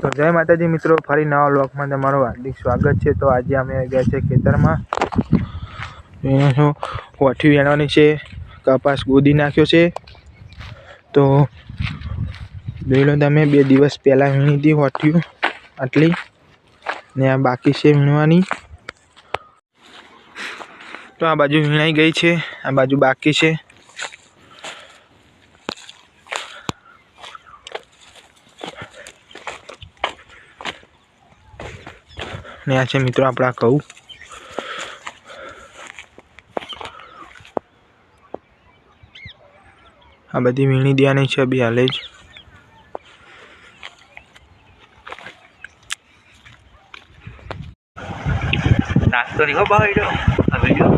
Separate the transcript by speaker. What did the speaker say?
Speaker 1: તો જય માતાજી મિત્રો, ફરી નવા વ્લોગમાં તમારું હાર્દિક સ્વાગત છે। તો આજે અમે ગયા છે ખેતરમાં, કોઠી વેણવાની છે, કપાસ ગોદી નાખ્યો છે। તો જોઈ તમે 2 દિવસ પહેલા વીણી હતી કોઠીઓ આટલી, ને આ બાકી છે વીણવાની। તો આ બાજુ વીણાઈ ગઈ છે, આ બાજુ બાકી છે। ને આ છે મિત્રો આપણા ઘઉં, આ બધી વીણી દેવાની છે બી હાલે જ।
Speaker 2: નાસ્તો નહીં ભાઈ આ વિડિયો